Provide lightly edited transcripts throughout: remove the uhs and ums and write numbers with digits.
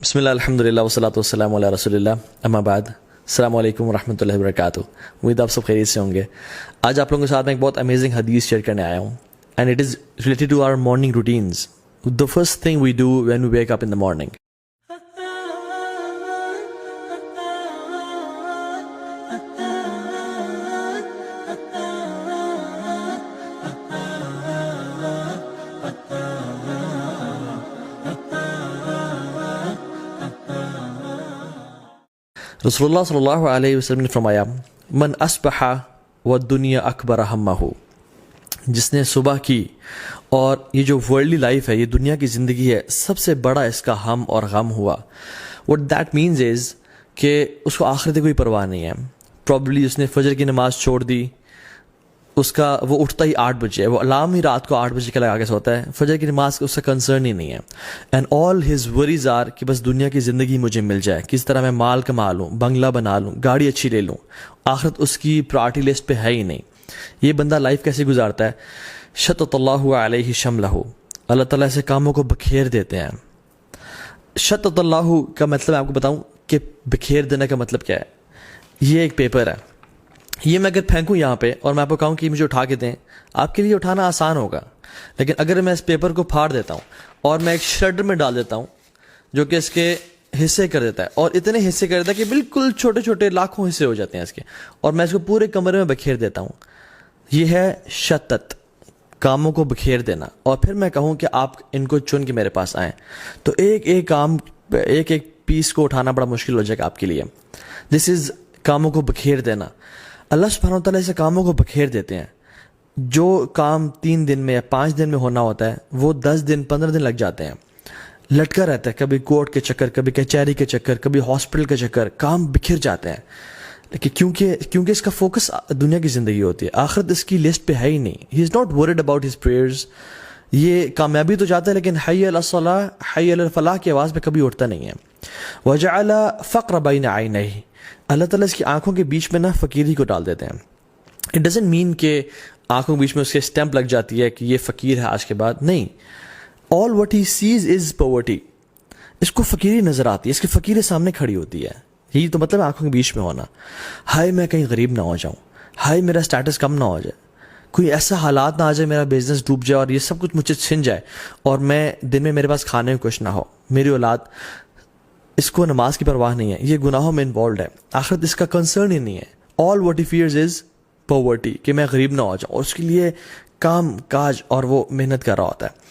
بسم اللہ الحمد للہ والصلاۃ والسلام علی رسول اللہ اما بعد السلام علیکم ورحمۃ اللہ وبرکاتہ. امید آپ سب خیریت سے ہوں گے. آج آپ لوگوں کے ساتھ میں ایک بہت امیزنگ حدیث شیئر کرنے آیا ہوں and it is related to our morning routines. The first thing we do when we wake up in the morning. رسول اللہ صلی اللہ علیہ وسلم نے فرمایا من اصبح والدنیا اکبر ہمہ، جس نے صبح کی اور یہ جو ورلڈلی لائف ہے، یہ دنیا کی زندگی ہے، سب سے بڑا اس کا ہم اور غم ہوا. وٹ دیٹ مینز از کہ اس کو آخرت کی کوئی پرواہ نہیں ہے. پرابلی اس نے فجر کی نماز چھوڑ دی، وہ اٹھتا ہی 8 بجے، وہ الارم ہی رات کو 8 بجے کا لگا کے سوتا ہے. فجر کی نماز کا اس کا کنسرن ہی نہیں ہے. And all his worries are کہ بس دنیا کی زندگی مجھے مل جائے، کس طرح میں مال کما لوں، بنگلہ بنا لوں، گاڑی اچھی لے لوں. آخرت اس کی پرائرٹی لسٹ پہ ہے ہی نہیں. یہ بندہ لائف کیسے گزارتا ہے؟ شتت اللہ علیہ شملہ، اللہ تعالیٰ ایسے کاموں کو بکھیر دیتے ہیں. شتت اللہ کا مطلب میں آپ کو بتاؤں کہ بکھیر دینے کا مطلب کیا ہے. یہ ایک پیپر ہے، یہ میں اگر پھینکوں یہاں پہ اور میں آپ کو کہوں کہ مجھے اٹھا کے دیں، آپ کے لیے اٹھانا آسان ہوگا. لیکن اگر میں اس پیپر کو پھاڑ دیتا ہوں اور میں ایک شریڈر میں ڈال دیتا ہوں جو کہ اس کے حصے کر دیتا ہے، اور اتنے حصے کر دیتا ہے کہ بالکل چھوٹے چھوٹے لاکھوں حصے ہو جاتے ہیں اس کے، اور میں اس کو پورے کمرے میں بکھیر دیتا ہوں، یہ ہے شتت، کاموں کو بکھیر دینا. اور پھر میں کہوں کہ آپ ان کو چن کے میرے پاس آئیں تو ایک ایک کام، ایک ایک پیس کو اٹھانا بڑا مشکل ہو جائے گا آپ کے لیے. دس از کاموں کو بکھیر دینا. اللہ سبحانہ و تعالیٰ ایسے کاموں کو بکھیر دیتے ہیں. جو کام 3 دن میں یا 5 دن میں ہونا ہوتا ہے وہ 10 دن 15 دن لگ جاتے ہیں. لٹکا رہتا ہے، کبھی کورٹ کے چکر، کبھی کچہری کے چکر، کبھی ہاسپٹل کے چکر، کام بکھر جاتے ہیں. لیکن کیونکہ اس کا فوکس دنیا کی زندگی ہوتی ہے، آخرت اس کی لسٹ پہ ہے ہی نہیں. He is not worried about his prayers. یہ کامیابی تو چاہتا ہے لیکن حی علی الصلاح، حی علی الفلاح کی آواز پہ کبھی اٹھتا نہیں ہے. وجعل فقر بین عینیہ، اللہ تعالیٰ اس کی آنکھوں کے بیچ میں فقیری کو ڈال دیتے ہیں. اٹ ڈزنٹ مین کہ آنکھوں کے بیچ میں اس کے اسٹیمپ لگ جاتی ہے کہ یہ فقیر ہے آج کے بعد، نہیں. All what he sees is poverty. اس کو فقیری نظر آتی ہے، اس کی فقیر سامنے کھڑی ہوتی ہے. یہی تو مطلب آنکھوں کے بیچ میں ہونا. ہائے میں کہیں غریب نہ ہو جاؤں، ہائے میرا اسٹیٹس کم نہ ہو جائے، کوئی ایسا حالات نہ آ جائے میرا بزنس ڈوب جائے اور یہ سب کچھ مجھے چھن جائے اور میں دن میں میرے پاس کھانے کو کچھ نہ ہو. میری اولاد، اس کو نماز کی پرواہ نہیں ہے، یہ گناہوں میں انوالوڈ ہے، آخرت اس کا کنسرن ہی نہیں ہے. All what he fears is poverty, کہ میں غریب نہ ہو جاؤں، اور اس کے لیے کام کاج اور وہ محنت کر رہا ہوتا ہے.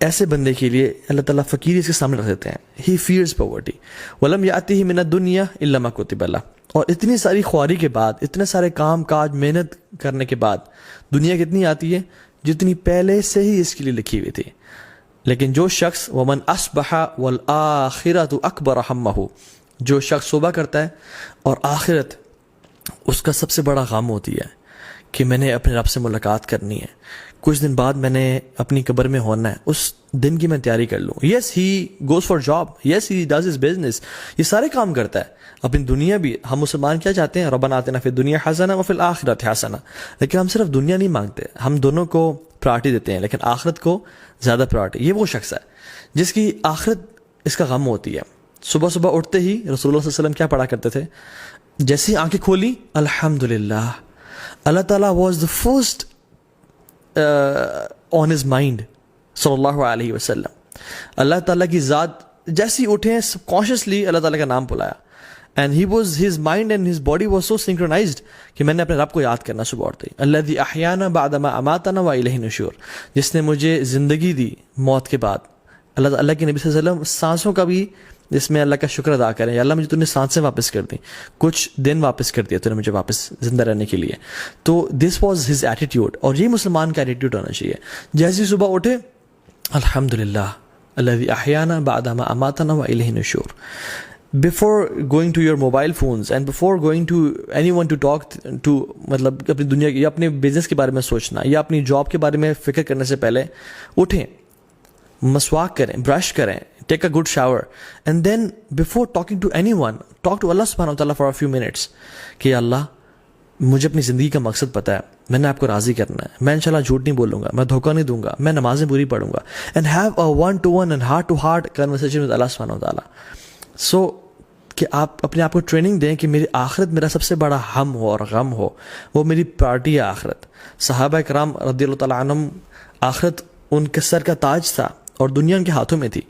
ایسے بندے کے لیے اللہ تعالیٰ فقیری اس کے سامنے رکھ دیتے ہیں. ہی فیئرز پاورٹی. ولم یاتہ من الدنیا الا ما کتب له. اور اتنی ساری خواری کے بعد، اتنے سارے کام کاج محنت کرنے کے بعد دنیا کتنی آتی ہے جتنی پہلے سے ہی اس کے لیے لکھی ہوئی تھی. لیکن جو شخص ومن اصبح والآخرۃ اکبر ہمہ، جو شخص صبح کرتا ہے اور آخرت اس کا سب سے بڑا غم ہوتی ہے کہ میں نے اپنے رب سے ملاقات کرنی ہے، کچھ دن بعد میں نے اپنی قبر میں ہونا ہے، اس دن کی میں تیاری کر لوں. Yes he goes for job, yes he does his business, یہ سارے کام کرتا ہے. اپنی دنیا بھی، ہم مسلمان کیا چاہتے ہیں؟ ربنا آتنا فی الدنیا حسنہ وفی الآخرۃ حسنہ. لیکن ہم صرف دنیا نہیں مانگتے، ہم دونوں کو پرائرٹی دیتے ہیں، لیکن آخرت کو زیادہ پرائرٹی. یہ وہ شخص ہے جس کی آخرت اس کا غم ہوتی ہے. صبح صبح اٹھتے ہی رسول اللہ صلی اللہ علیہ وسلم کیا پڑھا کرتے تھے؟ جیسے آنکھیں کھولی، الحمدللہ. اللہ تعالیٰ was the first on his mind صلی اللہ علیہ وسلم. اللہ تعالیٰ کی ذات جیسی اٹھے سب کانشیسلی اللہ تعالیٰ کا نام بلایا. And he was his mind and his body was so synchronised کہ میں نے اپنے رب کو یاد کرنا صبح اٹھتے ہی. الذی احیانا بعد ما اماتنا والیہ النشور، جس نے مجھے زندگی دی موت کے بعد. اللہ کے نبی صلی اللہ علیہ وسلم سانسوں کا بھی جس میں اللہ کا شکر ادا کریں، یا اللہ مجھے تو نے سانسیں واپس کر دیں، کچھ دن واپس کر دیا تو نے مجھے واپس زندہ رہنے کے لیے. تو دس واز ہز ایٹیٹیوڈ، اور یہ مسلمان کا ایٹیٹیوڈ ہونا چاہیے. جیسے صبح اٹھے، الحمدللہ الذی احیانا بعد ما اماتنا والیہ النشور. Before going to your mobile phones and before going to anyone to talk to، مطلب اپنی دنیا کی یا اپنے بزنس کے بارے میں سوچنا یا اپنی جاب کے بارے میں فکر کرنے سے پہلے اٹھیں، مسواک کریں، برش کریں، take a good shower, and then before talking to anyone talk to Allah subhanahu wa ta'ala for a few minutes کہ اللہ مجھے اپنی زندگی کا مقصد پتہ ہے, میں نے آپ کو راضی کرنا ہے, میں انشاءاللہ جھوٹ نہیں بولوں گا, میں دھوکہ نہیں دوں گا, میں نمازیں پوری پڑھوں گا, and have a one to one and heart to heart conversation with اللہ سبحانہ وتعالیٰ. سو کہ آپ اپنے آپ کو ٹریننگ دیں کہ میری آخرت میرا سب سے بڑا ہم ہو اور غم ہو, وہ میری پرائرٹی ہے آخرت. صحابہ کرام رضی اللہ تعالیٰ عنہم آخرت ان کے سر کا تاج تھا اور دنیا ان کے ہاتھوں میں تھی,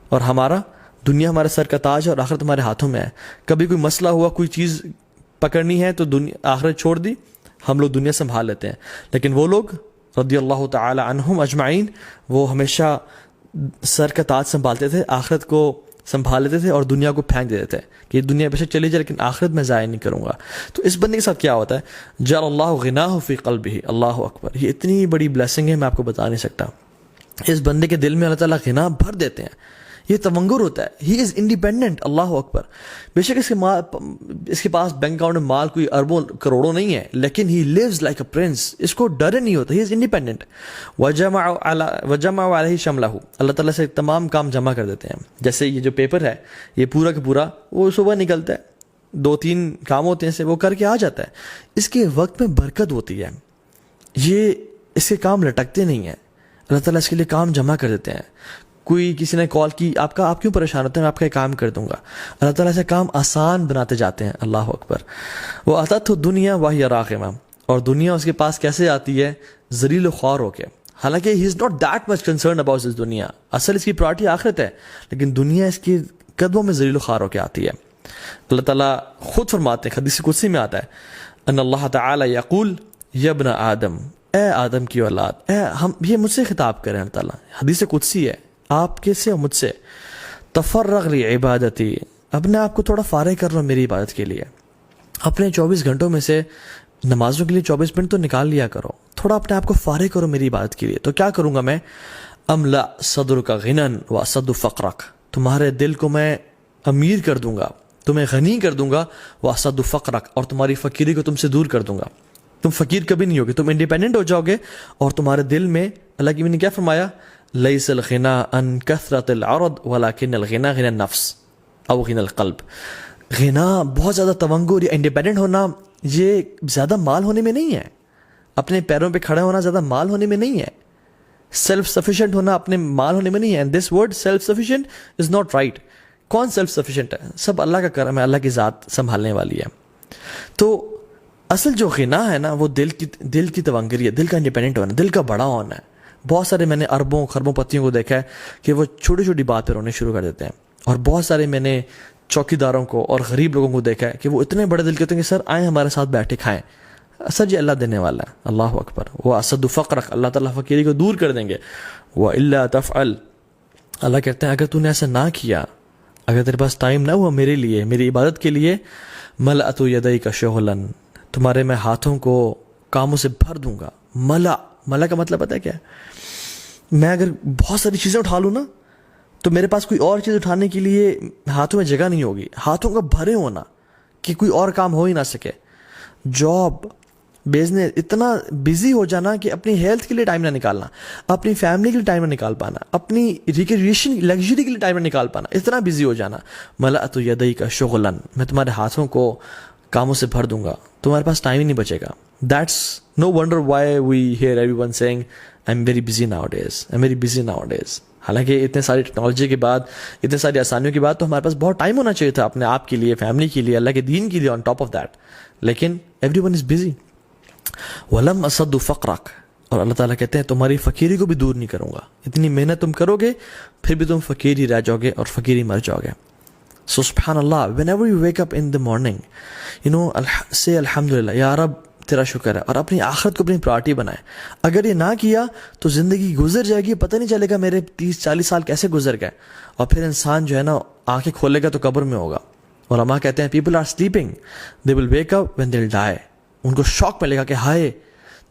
اور ہمارا دنیا ہمارے سر کا تاج ہے اور آخرت ہمارے ہاتھوں میں ہے. کبھی کوئی مسئلہ ہوا, کوئی چیز پکڑنی ہے تو دنیا آخرت چھوڑ دی, ہم لوگ دنیا سنبھال لیتے ہیں. لیکن وہ لوگ رضی اللہ تعالی عنہم اجمعین وہ ہمیشہ سر کا تاج سنبھالتے تھے, آخرت کو سنبھال لیتے تھے اور دنیا کو پھینک دیتے تھے کہ یہ دنیا بے شک چلی جائے لیکن آخرت میں ضائع نہیں کروں گا. تو اس بندے کے ساتھ کیا ہوتا ہے, جعل اللہ غناہ فی قلبہ, اللہ اکبر, یہ اتنی بڑی بلیسنگ ہے میں آپ کو بتا نہیں سکتا. اس بندے کے دل میں اللہ تعالیٰ غنا بھر دیتے ہیں, یہ تمنگر ہوتا ہے, ہی از انڈیپینڈنٹ. اللہ اکبر. بے شک اس کے پاس بینک اکاؤنٹ میں مال کوئی اربوں کروڑوں نہیں ہے, لیکن ہی لیوز لائک اے پرنس, اس کو ڈر نہیں ہوتا, ہی از انڈیپینڈنٹ. وجمع علیہ شملہ, اللہ تعالیٰ سے تمام کام جمع کر دیتے ہیں. جیسے یہ جو پیپر ہے یہ پورا کا پورا وہ صبح نکلتا ہے, 2-3 کام ہوتے ہیں سے وہ کر کے آ جاتا ہے. اس کے وقت میں برکت ہوتی ہے, یہ اس کے کام لٹکتے نہیں ہیں, اللہ تعالیٰ اس کے لیے کام جمع کر دیتے ہیں. کوئی کسی نے کال کی, آپ کیوں پریشان ہوتے ہیں, میں آپ کا کام کر دوں گا. اللہ تعالیٰ سے کام آسان بناتے جاتے ہیں. اللہ اکبر. وہ آتا تو دنیا وہی راغمہ, اور دنیا اس کے پاس کیسے آتی ہے, ذلیل و خوار ہو کے. حالانکہ he is not that much concern about this دنیا, اصل اس کی پرائرٹی آخرت ہے, لیکن دنیا اس کی قدموں میں ذلیل و خوار ہو کے آتی ہے. اللہ تعالیٰ خود فرماتے ہیں, حدیث قدسی میں آتا ہے, ان اللہ تعالیٰ یقول یا ابن آدم, اے آدم کی اولاد, یہ مجھ سے خطاب کریں اللہ تعالیٰ, حدیث قدسی ہے, آپ کے سے مجھ سے, تفرغ لی عبادتی, اپنے آپ کو تھوڑا فارغ کر لو میری عبادت کے لیے. اپنے 24 گھنٹوں میں سے نمازوں کے لیے 24 منٹ تو نکال لیا کرو, تھوڑا اپنے آپ کو فارغ کرو میری عبادت کے لیے. تو کیا کروں گا میں, املا صدرک غنن واسد فقرک, تمہارے دل کو میں امیر کر دوں گا, تمہیں غنی کر دوں گا, واسد فقرک, اور تمہاری فقیری کو تم سے دور کر دوں گا. تم فقیر کبھی نہیں ہوگے, تم انڈیپینڈنٹ ہو جاؤ گے, اور تمہارے دل میں اللہ کی نے کیا فرمایا, لیس الغنا ان کثرت العرض ولکن الغنا غنا النفس او غنا القلب. غنا بہت زیادہ تونگر یا انڈیپینڈنٹ ہونا, یہ زیادہ مال ہونے میں نہیں ہے, اپنے پیروں پہ کھڑا ہونا زیادہ مال ہونے میں نہیں ہے, سیلف سفیشینٹ ہونا اپنے مال ہونے میں نہیں ہے. And this word self sufficient is not right. کون سیلف سفیشینٹ ہے, سب اللہ کا کرم ہے, اللہ کی ذات سنبھالنے والی ہے. تو اصل جو غنا ہے نا, وہ دل کی تونگری ہے, دل کا انڈیپینڈنٹ ہونا, دل کا بڑا ہونا ہے. بہت سارے میں نے اربوں خربوں پتیوں کو دیکھا ہے کہ وہ چھوٹی چھوٹی بات پہ رونے شروع کر دیتے ہیں, اور بہت سارے میں نے چوکی داروں کو اور غریب لوگوں کو دیکھا ہے کہ وہ اتنے بڑے دل کے ہوتے ہیں کہ سر آئیں ہمارے ساتھ بیٹھے کھائیں, سر جی اللہ دینے والا ہے. اللہ اکبر. وہ اسد فقرک, اللہ تعالیٰ فقیری کو دور کر دیں گے. وَإِلَّا تَفْعَلْ, اللہ کہتے ہیں اگر تو نے ایسا نہ کیا, اگر تیرے پاس ٹائم نہ ہوا میرے لیے, میری عبادت کے لیے, ملأت یدیک شغلاً, تمہارے میں ہاتھوں کو کاموں سے بھر دوں گا. ملا کا مطلب پتہ ہے کیا ہے, میں اگر بہت ساری چیزیں اٹھا لوں نا تو میرے پاس کوئی اور چیز اٹھانے کے لیے ہاتھوں میں جگہ نہیں ہوگی. ہاتھوں کا بھرے ہونا کہ کوئی اور کام ہو ہی نہ سکے. جاب, بزنس, اتنا بزی ہو جانا کہ اپنی ہیلتھ کے لیے ٹائم نہ نکالنا, اپنی فیملی کے لیے ٹائم نہ نکال پانا, اپنی ریکریشن لگژری کے لیے ٹائم نہ نکال پانا, اتنا بزی ہو جانا. ملأت یدیک شغلاً, میں تمہارے ہاتھوں کو کاموں سے بھر دوں گا, تمہارے پاس ٹائم ہی نہیں بچے گا. That's no wonder why we hear everyone saying I'm very busy nowadays, I'm very busy nowadays. حالانکہ اتنے ساری ٹیکنالوجی کے بعد, اتنے ساری آسانیوں کے بعد تو ہمارے پاس بہت ٹائم ہونا چاہیے تھا اپنے آپ کے لیے, فیملی کے لیے, اللہ کے دین کے لیے, on top of that. لیکن everyone is busy. وَلَمْ أَصَدُّ فَقْرَكَ, اور اللہ تعالیٰ کہتے ہیں تمہاری فقیری کو بھی دور نہیں کروں گا. اتنی محنت تم کرو گے پھر بھی تم فقیری رہ جاؤ گے اور فقیری مر جاؤ گے. So subhanallah, whenever you wake up in the morning, say alhamdulillah, یا رب تیرا شکر ہے, اور اپنی آخرت کو اپنی پرائرٹی بنائے. اگر یہ نہ کیا تو زندگی گزر جائے گی, پتہ نہیں چلے گا میرے 30-40 سال کیسے گزر گئے, اور پھر انسان جو ہے نا آنکھیں کھولے گا تو قبر میں ہوگا. علماء کہتے ہیں people are sleeping, they will wake up when they'll die. ان کو شوق ملے گا کہ ہائے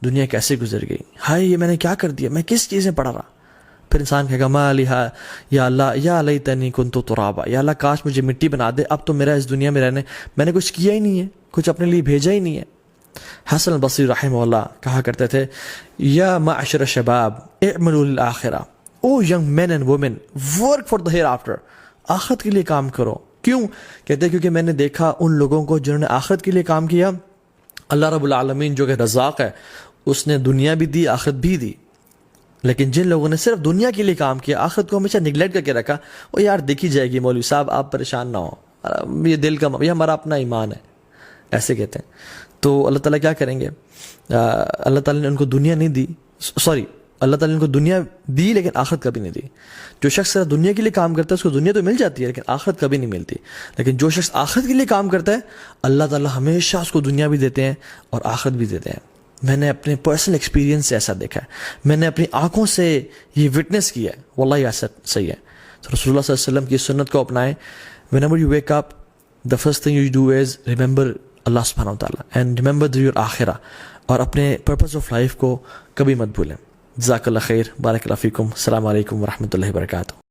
دنیا کیسے گزر گئی, ہائے یہ میں نے کیا کر دیا, میں کس چیز میں پڑا رہا. پھر انسان کہے گا مالی یا اللہ یا لیتنی کنت ترابا, یا اللہ کاش مجھے مٹی بنا دے, اب تو میرا اس دنیا میں رہنے, میں نے کچھ کیا ہی نہیں ہے, کچھ اپنے لیے بھیجا ہی نہیں ہے. حسن البصری رحمہ اللہ کہا کرتے تھے, یا معشر الشباب اعملوا للآخرہ, O young men and women work for the hereafter, آخرت کے لیے کام کرو. کیوں؟ کہتے ہیں کیونکہ میں نے دیکھا ان لوگوں کو جنہوں نے آخرت کے لیے کام کیا اللہ رب العالمین جو کہ رزاق ہے اس نے دنیا بھی دی آخرت بھی دی، لیکن جن لوگوں نے صرف دنیا کے لیے کام کیا، آخرت کو ہمیشہ نگلیکٹ کر کے رکھا، وہ یار دیکھی جائے گی مولوی صاحب آپ پریشان نہ ہوں، یہ دل کا یہ ہمارا اپنا ایمان ہے، ایسے کہتے ہیں. تو اللہ تعالیٰ کیا کریں گے؟ اللہ تعالیٰ نے ان کو دنیا نہیں دی، اللہ تعالیٰ نے ان کو دنیا دی لیکن آخرت کبھی نہیں دی. جو شخص صرف دنیا کے لیے کام کرتا ہے اس کو دنیا تو مل جاتی ہے لیکن آخرت کبھی نہیں ملتی. لیکن جو شخص آخرت کے لیے کام کرتا ہے اللہ تعالیٰ ہمیشہ اس کو دنیا بھی دیتے ہیں اور آخرت بھی دیتے ہیں. میں نے اپنے پرسنل ایکسپیرینس سے ایسا دیکھا ہے، میں نے اپنی آنکھوں سے یہ وٹنس کیا ہے، واللہ یہ ایسا صحیح ہے. تو رسول اللہ صلی اللہ علیہ وسلم کی سنت کو اپنائیں. whenever you wake up, the first thing you do is remember اللہ سبحانہ و تعالیٰ and remember your آخرہ، اور اپنے پرپس آف لائف کو کبھی مت بھولیں. جزاک اللہ خیر، بارک اللہ فیکم، السلام علیکم ورحمۃ اللہ وبرکاتہ.